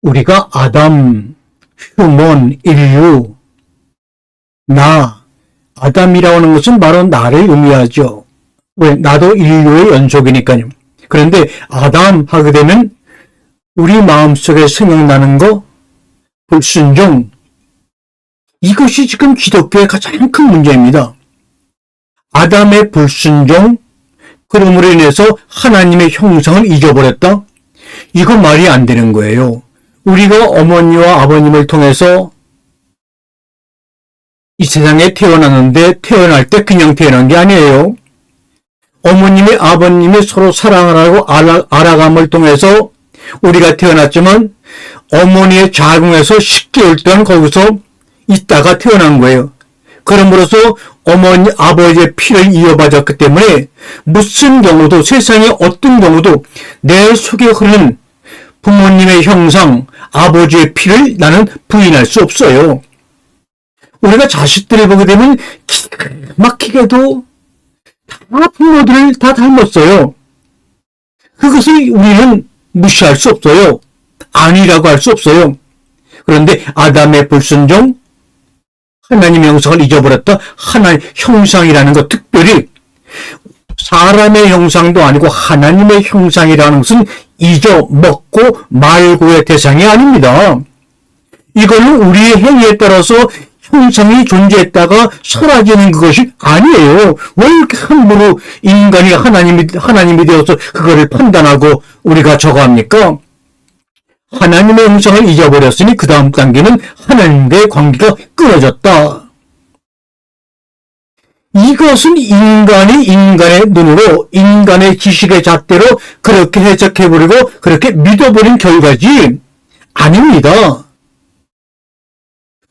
우리가 아담, 휴먼, 인류, 아담이라고 하는 것은 바로 나를 의미하죠. 왜? 나도 인류의 연속이니까요. 그런데 아담 하게 되면 우리 마음속에 생각나는 거, 불순종, 이것이 지금 기독교의 가장 큰 문제입니다. 아담의 불순종, 그러므로 인해서 하나님의 형상을 잊어버렸다? 이거 말이 안 되는 거예요. 우리가 어머니와 아버님을 통해서 이 세상에 태어났는데 태어날 때 그냥 태어난 게 아니에요. 어머님이 아버님이 서로 사랑을 하고 알아감을 통해서 우리가 태어났지만 어머니의 자궁에서 10개월 동안 거기서 있다가 태어난 거예요. 그러므로서 어머니, 아버지의 피를 이어받았기 때문에 무슨 경우도 세상의 어떤 경우도 내 속에 흐르는 부모님의 형상, 아버지의 피를 나는 부인할 수 없어요. 우리가 자식들을 보게 되면 기가 막히게도 다 부모들을 다 닮았어요. 그것을 우리는 무시할 수 없어요. 아니라고 할 수 없어요. 그런데 아담의 불순종, 하나님의 형상을 잊어버렸다. 하나님의 형상이라는 것, 특별히 사람의 형상도 아니고 하나님의 형상이라는 것은 잊어먹고 말고의 대상이 아닙니다. 이걸로 우리의 행위에 따라서 형상이 존재했다가 사라지는 그것이 아니에요. 왜 이렇게 함부로 인간이 하나님이 되어서 그거를 판단하고 우리가 저거 합니까? 하나님의 형상을 잊어버렸으니 그 다음 단계는 하나님과의 관계가 끊어졌다. 이것은 인간이 인간의 눈으로 인간의 지식의 잣대로 그렇게 해석해버리고 그렇게 믿어버린 결과지 아닙니다.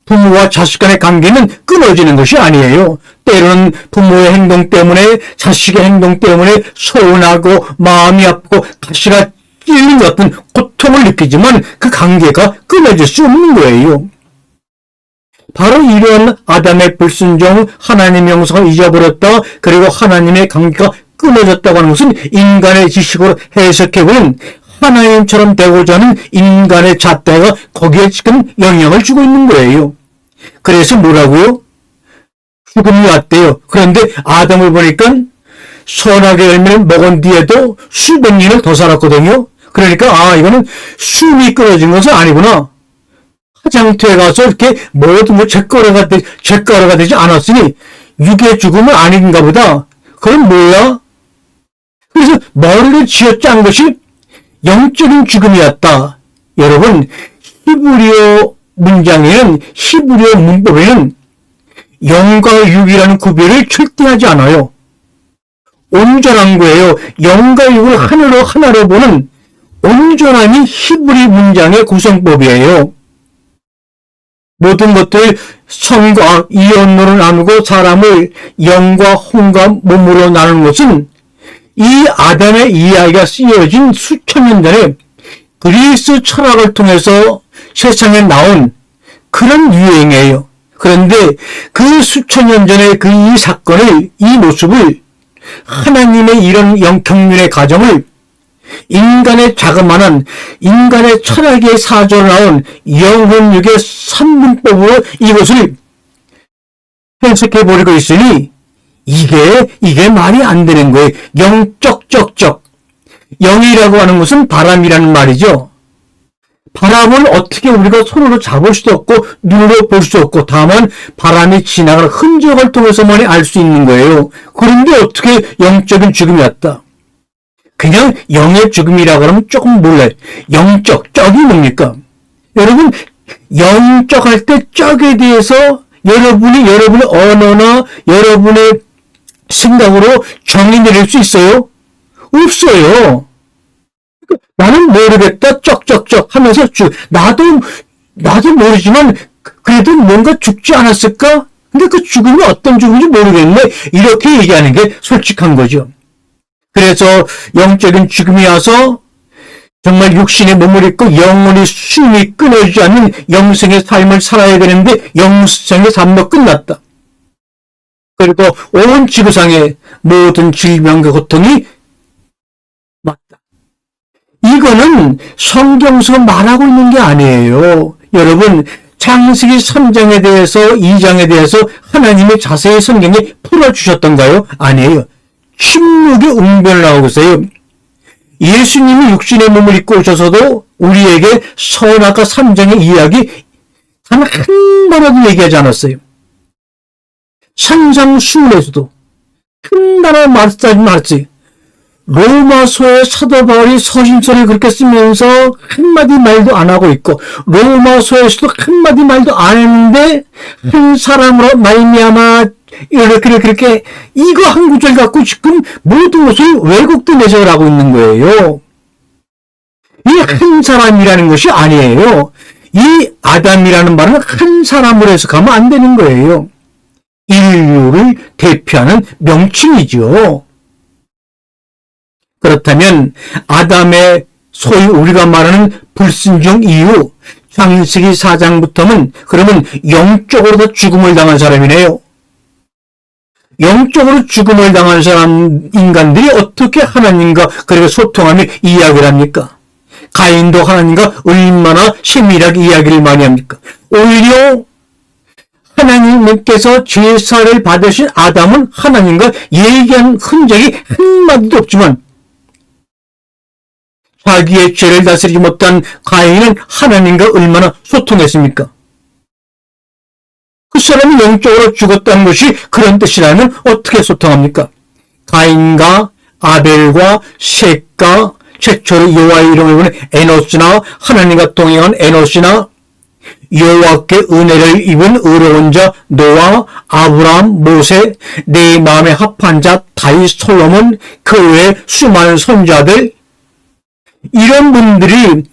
부모와 자식 간의 관계는 끊어지는 것이 아니에요. 때로는 부모의 행동 때문에 자식의 행동 때문에 서운하고 마음이 아프고 가시가 찔린 어떤 고통을 느끼지만 그 관계가 끊어질 수 없는 거예요. 바로 이런 아담의 불순종, 하나님의 형상을 잊어버렸다, 그리고 하나님의 관계가 끊어졌다고 하는 것은 인간의 지식으로 해석해보는 하나님처럼 되고자 하는 인간의 잣대가 거기에 지금 영향을 주고 있는 거예요. 그래서 뭐라고요? 죽음이 왔대요. 그런데 아담을 보니까 선악의 열매를 먹은 뒤에도 수백 년을 더 살았거든요. 그러니까 이거는 숨이 끊어진 것은 아니구나. 화장터에 가서 이렇게 모두 죗가루가 되지 않았으니 육의 죽음은 아닌가 보다. 그럼 뭐야? 그래서 머리를 쥐어짠 것이 영적인 죽음이었다. 여러분, 히브리어 문장에는, 히브리어 문법에는 영과 육이라는 구별을 절대 하지 않아요. 온전한 거예요. 영과 육을 하나로 보는 온전함이 히브리 문장의 구성법이에요. 모든 것들 성과 이언으로 나누고 사람을 영과 혼과 몸으로 나누는 것은 이 아담의 이야기가 쓰여진 수천 년 전에 그리스 철학을 통해서 세상에 나온 그런 유행이에요. 그런데 그 수천 년 전에 그 이 사건을, 이 모습을, 하나님의 이런 경륜의 가정을 인간의 자그마한 인간의 철학의 사조로 나온 영혼육의 산문법으로 이것을 해석해버리고 있으니 이게 말이 안 되는 거예요. 영적적적. 영이라고 하는 것은 바람이라는 말이죠. 바람을 어떻게 우리가 손으로 잡을 수도 없고 눈으로 볼 수 없고 다만 바람이 지나가는 흔적을 통해서만이 알 수 있는 거예요. 그런데 어떻게 영적인 죽음이 왔다. 그냥 영의 죽음이라고 하면 조금 몰라요. 영적, 쩍이 뭡니까? 여러분, 영적 할 때 쩍에 대해서 여러분의 언어나 여러분의 생각으로 정의 내릴 수 있어요? 없어요. 나는 모르겠다, 쩍쩍쩍 하면서 나도 모르지만 그래도 뭔가 죽지 않았을까? 근데 그 죽음이 어떤 죽음인지 모르겠네. 이렇게 얘기하는 게 솔직한 거죠. 그래서 영적인 죽음이 와서 정말 육신의 몸을 입고 영혼이 숨이 끊어지지 않는 영생의 삶을 살아야 되는데 영생의 삶도 끝났다. 그리고 온 지구상의 모든 질병과 고통이 맞다. 이거는 성경에서 말하고 있는 게 아니에요. 여러분, 창세기 3장에 대해서 2장에 대해서 하나님이 자세히 성경에 풀어주셨던가요? 아니에요. 침묵의 응변을 나오고 있어요. 예수님이 육신의 몸을 입고 오셔서도 우리에게 선악과 3장의 이야기 단 한 번도 얘기하지 않았어요. 산상수훈에서도 한 단어 말하지 말았어요. 로마서의 사도 바울이 서신서를 그렇게 쓰면서 한마디 말도 안 하고 있고, 로마서에서도 한마디 말도 안 했는데 한 사람으로 말미암아 이렇게 이거 한 구절 갖고 지금 모든 것을 왜곡된 해석을 하고 있는 거예요. 이 한 사람이라는 것이 아니에요. 이 아담이라는 말은 한 사람으로 해석하면 안 되는 거예요. 인류를 대표하는 명칭이죠. 그렇다면 아담의 소위 우리가 말하는 불순종 이후 창세기 4장부터는 그러면 영적으로도 죽음을 당한 사람이네요. 영적으로 죽음을 당한 사람 인간들이 어떻게 하나님과 그리고 소통하며 이야기를 합니까? 가인도 하나님과 얼마나 세밀하게 이야기를 많이 합니까? 오히려 하나님께서 제사를 받으신 아담은 하나님과 얘기한 흔적이 한마디도 없지만 자기의 죄를 다스리지 못한 가인은 하나님과 얼마나 소통했습니까? 그 사람이 영적으로 죽었다는 것이 그런 뜻이라면 어떻게 소통합니까? 가인과 아벨과 셋과 최초로 여호와의 이름을 부르는 에노스나 하나님과 동행한 에노스나 여호와께 은혜를 입은 의로운 자 노아, 아브라함, 모세, 내 마음에 합한 자 다윗, 솔로몬, 그 외에 수많은 선자들, 이런 분들이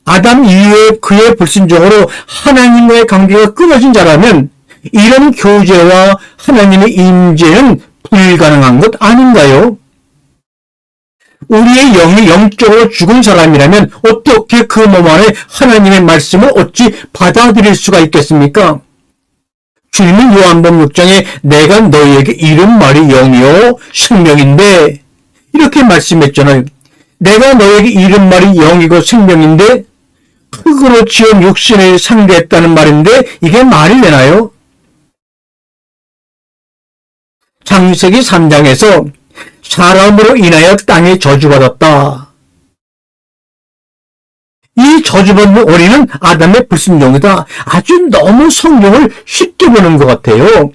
아담 이후에 그의 불순종으로 하나님과의 관계가 끊어진 자라면 이런 교제와 하나님의 임재는 불가능한 것 아닌가요? 우리의 영이 영적으로 죽은 사람이라면 어떻게 그 몸 안에 하나님의 말씀을 어찌 받아들일 수가 있겠습니까? 주님은 요한복음 6장에 내가 너희에게 이른 말이 영이요 생명인데 이렇게 말씀했잖아요. 내가 너에게 이른 말이 영이고 생명인데 흙으로 지은 육신을 상대했다는 말인데 이게 말이 되나요? 창세기 3장에서 사람으로 인하여 땅이 저주받았다. 이 저주받는 원인은 아담의 불순종이다. 아주 너무 성경을 쉽게 보는 것 같아요.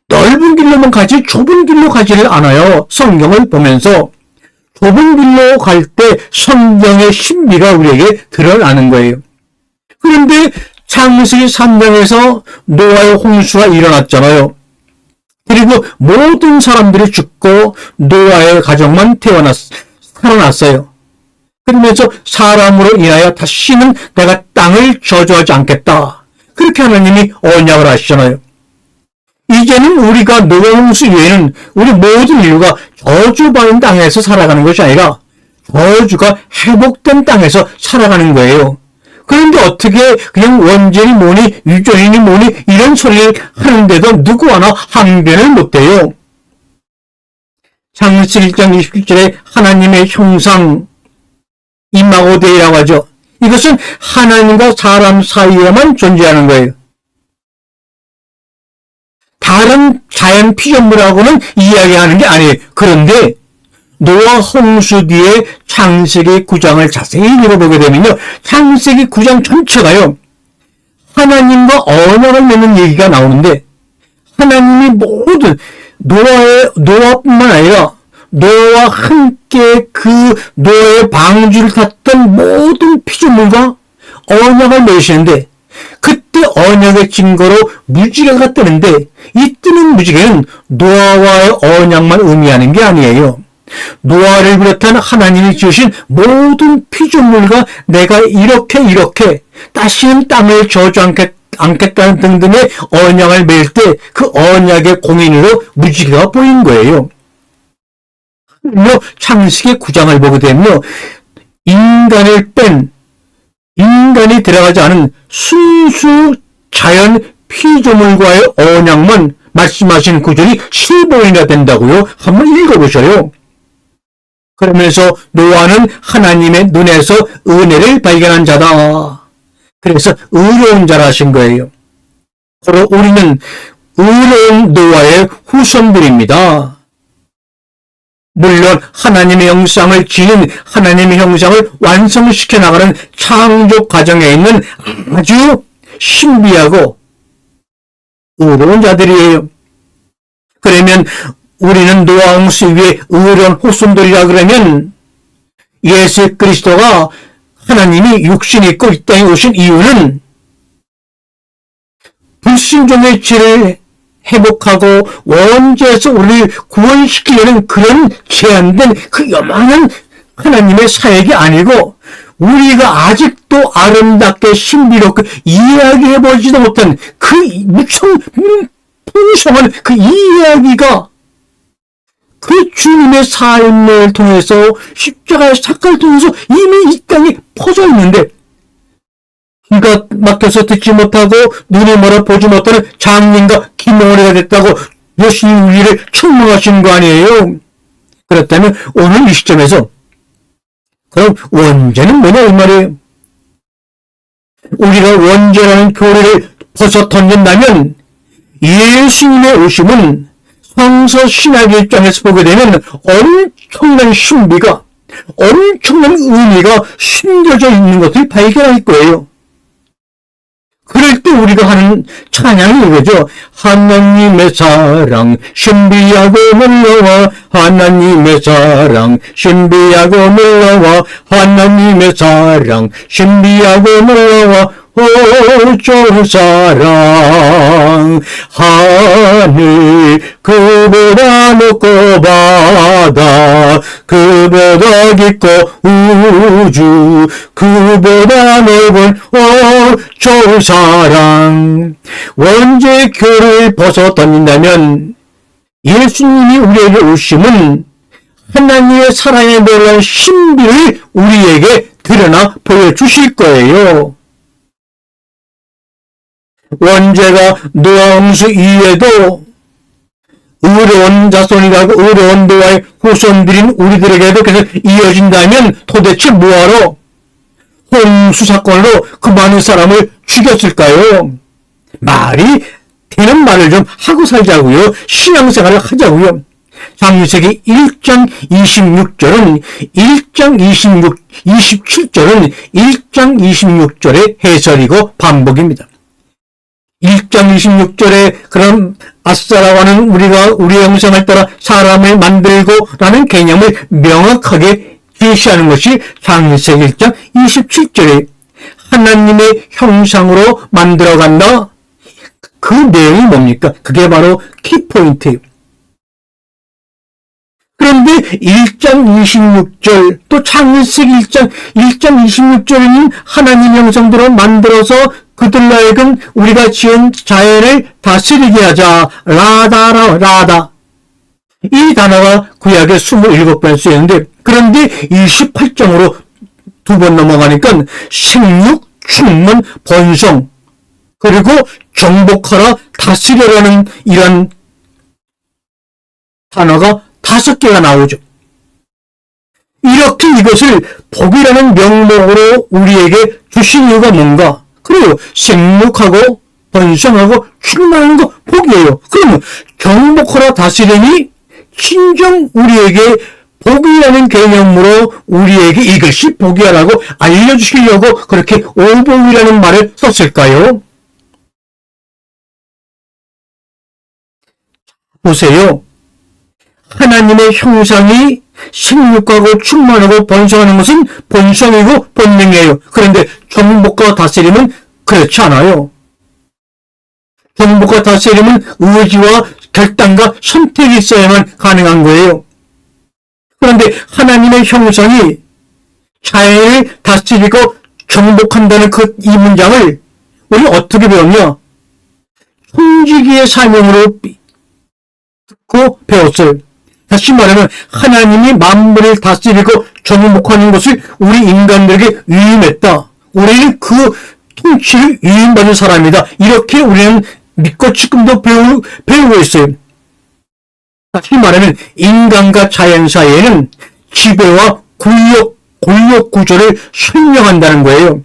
넓은 길로만 가지 좁은 길로 가지를 않아요. 성경을 보면서 좁은 길로 갈 때 성경의 신비가 우리에게 드러나는 거예요. 그런데 창세기 3장에서 노아의 홍수가 일어났잖아요. 그리고 모든 사람들이 죽고 노아의 가족만 살아났어요. 그러면서 사람으로 인하여 다시는 내가 땅을 저주하지 않겠다. 그렇게 하나님이 언약을 하시잖아요. 이제는 우리가 노아 홍수 이외에는 우리 모든 인류가 저주받은 땅에서 살아가는 것이 아니라 저주가 회복된 땅에서 살아가는 거예요. 그런데 어떻게 그냥 원죄니 뭐니 유전이니 뭐니 이런 소리를 하는데도 누구 하나 항변을 못해요. 창세기 1장 27절에 하나님의 형상 이마고데이라고 하죠. 이것은 하나님과 사람 사이에만 존재하는 거예요. 다른 자연 피조물하고는 이야기하는 게 아니에요. 그런데 노아 홍수 뒤에 창세기 9장을 자세히 읽어보게 되면요. 창세기 9장 전체가요. 하나님과 언약을 맺는 얘기가 나오는데 하나님이 모든 노아뿐만 아니라 노아와 함께 그 노아의 방주를 탔던 모든 피조물과 언약을 맺으시는데 그때 언약의 증거로 무지개가 뜨는데 이 뜨는 무지개는 노아와의 언약만 의미하는 게 아니에요. 노아를 비롯한 하나님이 지으신 모든 피조물과 내가 이렇게 다시는 땅을 저주 않겠다는 등등의 언약을 맺을 때 그 언약의 공인으로 무지개가 보인 거예요. 창세기 9장을 보게 되면요. 인간이 들어가지 않은 순수 자연 피조물과의 언약만 말씀하신 구절이 15번이나 된다고요. 한번 읽어보셔요. 그러면서 노아는 하나님의 눈에서 은혜를 발견한 자다. 그래서 의로운 자라 하신 거예요. 바로 우리는 의로운 노아의 후손들입니다. 물론 하나님의 형상을 지닌 하나님의 형상을 완성시켜 나가는 창조 과정에 있는 아주 신비하고 의로운 자들이에요. 그러면 우리는 노아 홍수 위에 의로운 후손들이라 그러면 예수 그리스도가 하나님이 육신이 있고 이 땅에 오신 이유는 불신종의 죄를 회복하고 원죄에서 우리를 구원시키려는 그런 제한된 그 요만한 하나님의 사역이 아니고 우리가 아직도 아름답게 신비롭게 이야기해보지도 못한 그 무척 풍성한 그 이야기가 그 주님의 삶을 통해서 십자가의 사건을 통해서 이미 이 땅에 퍼져 있는데 귀가 막혀서 듣지 못하고 눈이 멀어 보지 못하는 장님과 김영원이가 됐다고 예수님 우리를 책망하시는 거 아니에요? 그렇다면 오늘 이 시점에서 그럼 원죄는 뭐냐 이 말이에요. 우리가 원죄라는 교리를 벗어 던진다면 예수님의 오심은 성서 신학의 입장에서 보게 되면 엄청난 신비가 엄청난 의미가 숨겨져 있는 것을 발견할 거예요. 그럴 때 우리가 하는 찬양이 이거죠. 하나님의 사랑 신비하고 놀라워 하나님의 사랑 신비하고 놀라워 하나님의 사랑 신비하고 놀라워 어쩔 사랑 하늘 그보다 높고 바다 그보다 깊고 우주 그보다 넓은 어쩔 사랑 원죄교를 벗어 던진다면 예수님이 우리에게 오심은 하나님의 사랑에 놀라운 신비를 우리에게 드러나 보여주실 거예요. 원죄가 노아 홍수 이후에도 의로운 자손이라고 의로운 노아의 후손들인 우리들에게도 계속 이어진다면 도대체 뭐하러 홍수 사건으로 그 많은 사람을 죽였을까요? 말이 되는 말을 좀 하고 살자고요. 신앙생활을 하자고요. 창세기 1장 26절은 27절은 1장 26절의 해설이고 반복입니다. 1장 26절에 그럼 아싸라고 하는 우리가 우리의 형상을 따라 사람을 만들고 라는 개념을 명확하게 제시하는 것이 창세기 1장 27절에 하나님의 형상으로 만들어간다. 그 내용이 뭡니까? 그게 바로 키포인트예요. 그런데 1장 26절 또 창세기 1장 26절에는 하나님 형상대로 만들어서 그들로 하여금 우리가 지은 자연을 다스리게 하자. 라다. 이 단어가 구약에 27번 쓰였는데 그런데 28장으로 두 번 넘어가니까 생육, 충만, 번성 그리고 정복하라, 다스려라는 이런 단어가 5개가 나오죠. 이렇게 이것을 복이라는 명목으로 우리에게 주신 이유가 뭔가? 그래요. 생육하고 번성하고 충만한 거 복이에요. 그러면 정복하라 다스림이 진정 우리에게 복이라는 개념으로 우리에게 이것이 복이야라고 알려주시려고 그렇게 오복이라는 말을 썼을까요? 보세요. 하나님의 형상이 생육하고 충만하고 번성하는 것은 본성이고 본능이에요. 그런데 정복과 다스림은 그렇지 않아요. 정복과 다스림은 의지와 결단과 선택이 있어야만 가능한 거예요. 그런데 하나님의 형상이 자연을 다스리고 정복한다는 이 문장을 우리 어떻게 배웠냐? 송지기의 사명으로 듣고 배웠어요. 다시 말하면 하나님이 만물을 다스리고 정복하는 것을 우리 인간들에게 위임했다. 우리는 그 통치를 위임받은 사람이다. 이렇게 우리는 믿고 지금도 배우고 있어요. 다시 말하면 인간과 자연 사이에는 지배와 권력 구조를 설명한다는 거예요.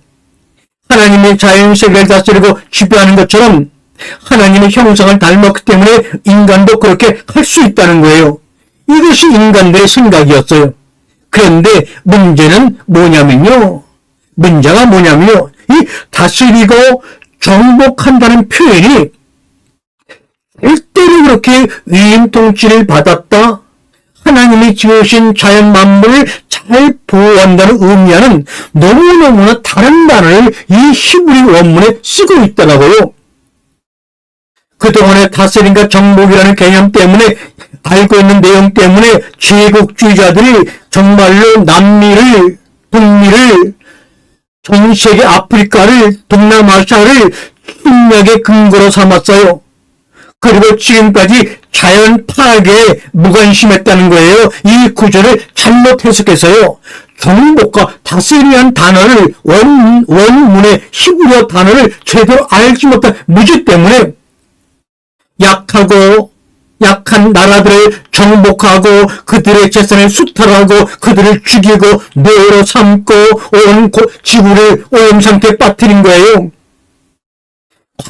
하나님의 자연세계를 다스리고 지배하는 것처럼 하나님의 형상을 닮았기 때문에 인간도 그렇게 할 수 있다는 거예요. 이것이 인간들의 생각이었어요. 그런데 문제는 뭐냐면요. 문제가 뭐냐면요. 이 다스리고 정복한다는 표현이 절대로 그렇게 위임 통치를 받았다, 하나님이 지으신 자연 만물을 잘 보호한다는 의미와는 너무너무나 다른 단어를 이 히브리 원문에 쓰고 있더라고요. 그동안의 다스림과 정복이라는 개념 때문에, 알고 있는 내용 때문에 제국주의자들이 정말로 남미를, 북미를, 전 세계 아프리카를, 동남아시아를 침략의 근거로 삼았어요. 그리고 지금까지 자연 파괴에 무관심했다는 거예요. 이 구조를 잘못 해석해서요. 정복과 다스리는 단어를 원문의 히브리어 단어를 제대로 알지 못한 무지 때문에 약한 나라들을 정복하고 그들의 재산을 수탈하고 그들을 죽이고 노예로 삼고 온 지구를 오염상태에 빠뜨린 거예요.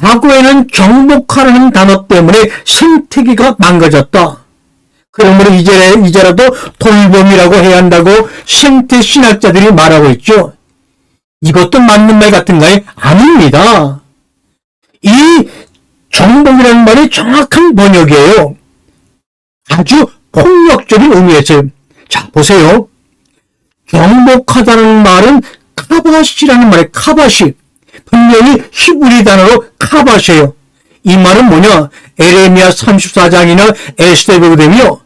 과거에는 정복하라는 단어 때문에 생태계가 망가졌다. 그러므로 이제라도 돌봄이라고 해야 한다고 생태신학자들이 말하고 있죠. 이것도 맞는 말 같은가요? 아닙니다. 이 정복이라는 말이 정확한 번역이에요. 아주 폭력적인 의미였어요. 자, 보세요. 정복하다는 말은 카바시라는 말이에요. 카바시. 분명히 히브리 단어로 카바시예요. 이 말은 뭐냐? 에레미야 34장이나 에스더에 보게 되면요,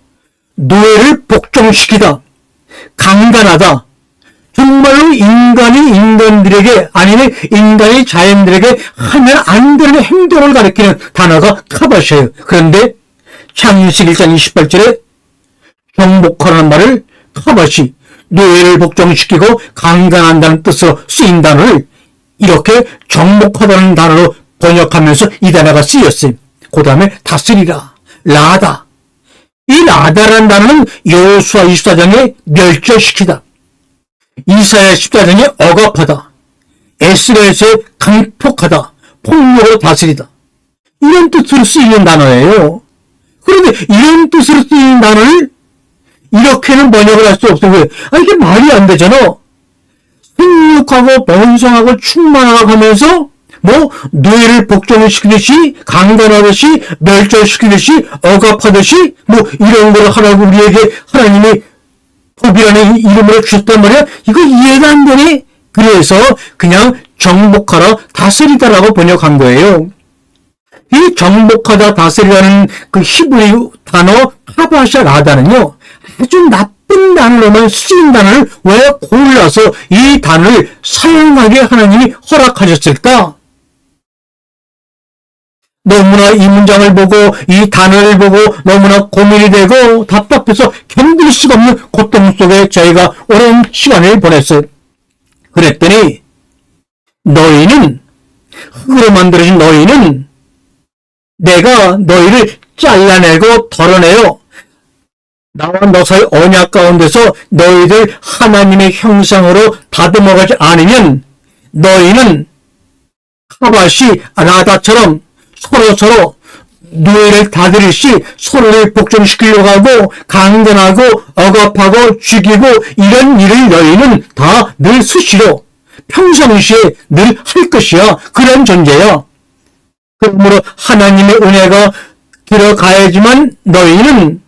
노예를 복종시키다, 강간하다, 정말로 인간들에게, 아니면 인간이 자연들에게 하면 안 되는 행동을 가리키는 단어가 카바시예요. 그런데 창세기 1장 28절에 정복하라는 말을 카바시, 노예를 복종시키고 강간한다는 뜻으로 쓰인 단어를 이렇게 정복하다는 단어로 번역하면서 이 단어가 쓰였어요. 그 다음에 다스리라, 라다. 이 라다라는 단어는 여호수아 24장에 멸절시키다, 이사야 14장에 억압하다, 에스라에서의 강폭하다, 폭력으로 다스리다, 이런 뜻으로 쓰이는 단어예요. 그런데 이런 뜻으로 쓰이는 단어를 이렇게는 번역을 할 수 없어요. 이게 말이 안 되잖아. 생육하고 번성하고 충만하고 하면서 노예를 복종시키듯이, 강간하듯이, 멸절시키듯이, 억압하듯이 이런 걸 하라고 우리에게 하나님이 법이라는 이름으로 주셨단 말이야. 이거 이해가 안 되니? 그래서 그냥 정복하라, 다스리다라고 번역한 거예요. 이 정복하다, 다스리라는 그 히브리 단어 카바샤 라다는요, 아주 나쁜 단어로만 쓰인 단어를 왜 골라서 이 단어를 사용하게 하나님이 허락하셨을까? 너무나 이 문장을 보고 이 단어를 보고 너무나 고민이 되고 답답해서 견딜 수가 없는 고통 속에 저희가 오랜 시간을 보냈어요. 그랬더니 너희는, 흙으로 만들어진 너희는 내가 너희를 잘라내고 덜어내요. 나와 너 사이 언약 가운데서 너희들 하나님의 형상으로 다듬어가지 않으면 너희는 카바시 라다처럼 서로 노예를 다스리시 서로를 복종시키려고 하고 강간하고 억압하고 죽이고 이런 일을 너희는 다 늘 수시로 평상시에 늘 할 것이야. 그런 존재야. 그러므로 하나님의 은혜가 들어가야지만 너희는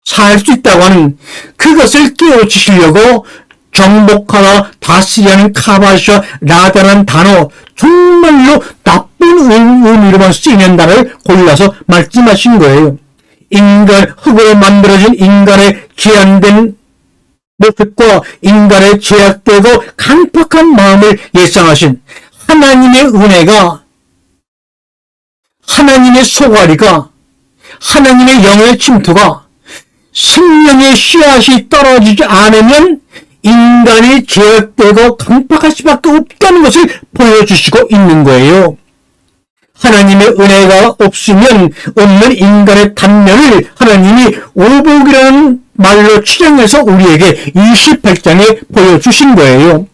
살 수 있다고 하는 그것을 깨우치시려고 정복하라, 다스리라는 카바시와 라다라는 단어, 정말로 나쁜 의미로만 쓰이는 단어를 골라서 말씀하신 거예요. 흙으로 만들어진 인간의 제한된 모습과 인간의 제약되고 강팍한 마음을 예상하신 하나님의 은혜가, 하나님의 소가리가, 하나님의 영의 침투가 생명의 씨앗이 떨어지지 않으면 인간이 제약되고 강팍할 수밖에 없다는 것을 보여주시고 있는 거예요. 하나님의 은혜가 없으면 없는 인간의 단면을 하나님이 오복이라는 말로 치장해서 우리에게 28장에 보여주신 거예요.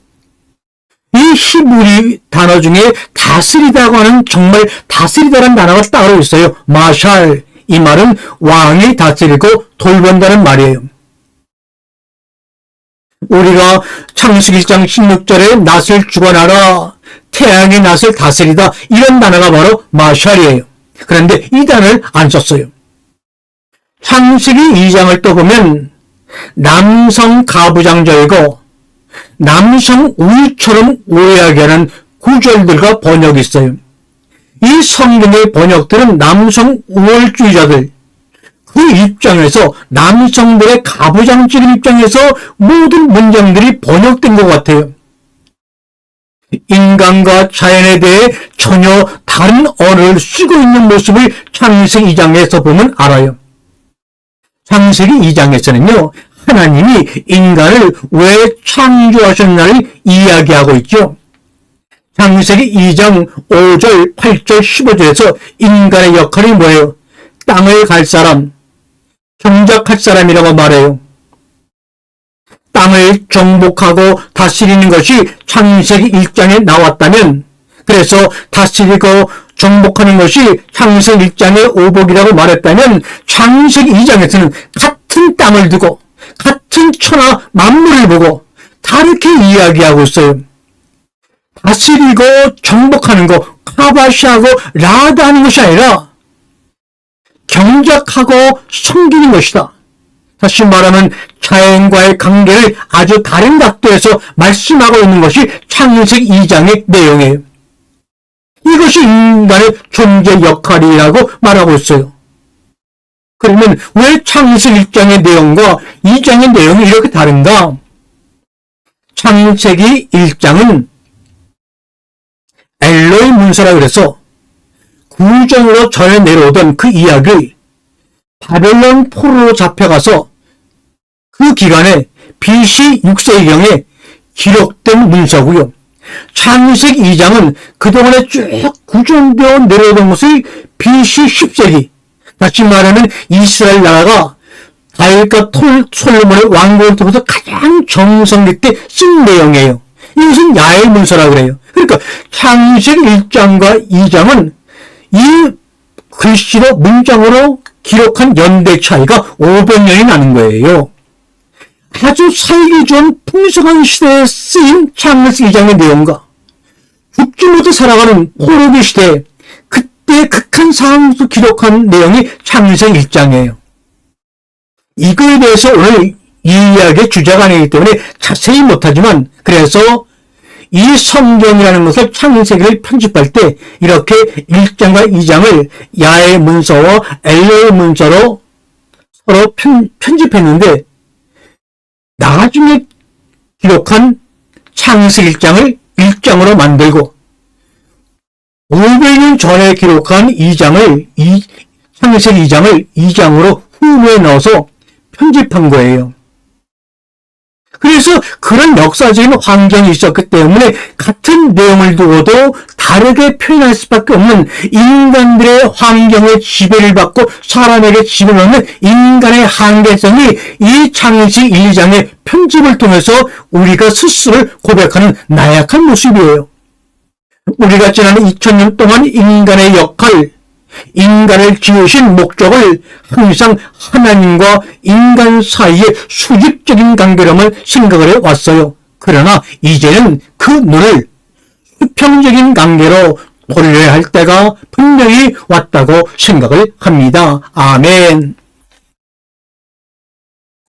이 히브리 단어 중에 다스리다고 하는, 정말 다스리다라는 단어가 따로 있어요. 마샬, 이 말은 왕이 다스리고 돌본다는 말이에요. 우리가 창세기 1장 16절에 낫을 주관하라, 태양의 낫을 다스리다, 이런 단어가 바로 마샬이에요. 그런데 이 단어를 안 썼어요. 창세기 2장을 또 보면 남성 가부장적이고 남성 우위처럼 오해하게 하는 구절들과 번역이 있어요. 이 성경의 번역들은 남성 우월주의자들, 그 입장에서, 남성들의 가부장적인 입장에서 모든 문장들이 번역된 것 같아요. 인간과 자연에 대해 전혀 다른 언어를 쓰고 있는 모습을 창세기 2장에서 보면 알아요. 창세기 2장에서는요, 하나님이 인간을 왜 창조하셨나를 이야기하고 있죠. 창세기 2장 5절, 8절, 15절에서 인간의 역할이 뭐예요? 땅을 갈 사람, 경작할 사람이라고 말해요. 땅을 정복하고 다스리는 것이 창세기 1장에 나왔다면, 그래서 다스리고 정복하는 것이 창세기 1장의 오복이라고 말했다면, 창세기 2장에서는 같은 땅을 두고 같은 천하 만물을 보고 다르게 이야기하고 있어요. 다스리고 정복하는 거, 카바시하고 라다하는 것이 아니라 경작하고 섬기는 것이다. 다시 말하면 자연과의 관계를 아주 다른 각도에서 말씀하고 있는 것이 창세기 2장의 내용이에요. 이것이 인간의 존재 역할이라고 말하고 있어요. 그러면 왜 창세기 1장의 내용과 2장의 내용이 이렇게 다른가? 창세기 1장은 엘로의 문서라 그래서 구정으로 전해 내려오던 그 이야기, 바벨론 포로로 잡혀가서 그 기간에 BC 6세기경에 기록된 문서고요. 창세기 2장은 그동안에 쭉 구정되어 내려오던 것을 BC 10세기, 다시 말하면 이스라엘 나라가 다윗과 솔로몬의 왕국을 통해서 가장 정성 있게 쓴 내용이에요. 이것은 야의 문서라고 그래요. 그러니까 창세기 1장과 2장은 이 글씨로 문장으로 기록한 연대 차이가 500년이 나는 거예요. 아주 살기 좋은 풍성한 시대에 쓰인 창세기 2장의 내용과 죽지 못해 살아가는 포로기 시대에 그때 극한 상황에서 기록한 내용이 창세기 1장이에요. 이거에 대해서 오늘 이 이야기의 주제가 아니기 때문에 자세히 못하지만, 그래서 이 성경이라는 것을 창세기를 편집할 때 이렇게 1장과 2장을 야의 문서와 엘로의 문서로 서로 편집했는데, 나중에 기록한 창세기 1장을 1장으로 만들고 500년 전에 기록한 2장을 창세기 2장을 2장으로 후에 넣어서 편집한 거예요. 그래서 그런 역사적인 환경이 있었기 때문에 같은 내용을 두고도 다르게 표현할 수밖에 없는, 인간들의 환경에 지배를 받고 사람에게 지배를 받는 인간의 한계성이 이 창세기 1, 2장의 편집을 통해서 우리가 스스로를 고백하는 나약한 모습이에요. 우리가 지난 2000년 동안 인간의 역할, 인간을 지으신 목적을 항상 하나님과 인간 사이의 수직적인 관계로만 생각을 해왔어요. 그러나 이제는 그 눈을 수평적인 관계로 돌려야 할 때가 분명히 왔다고 생각을 합니다. 아멘.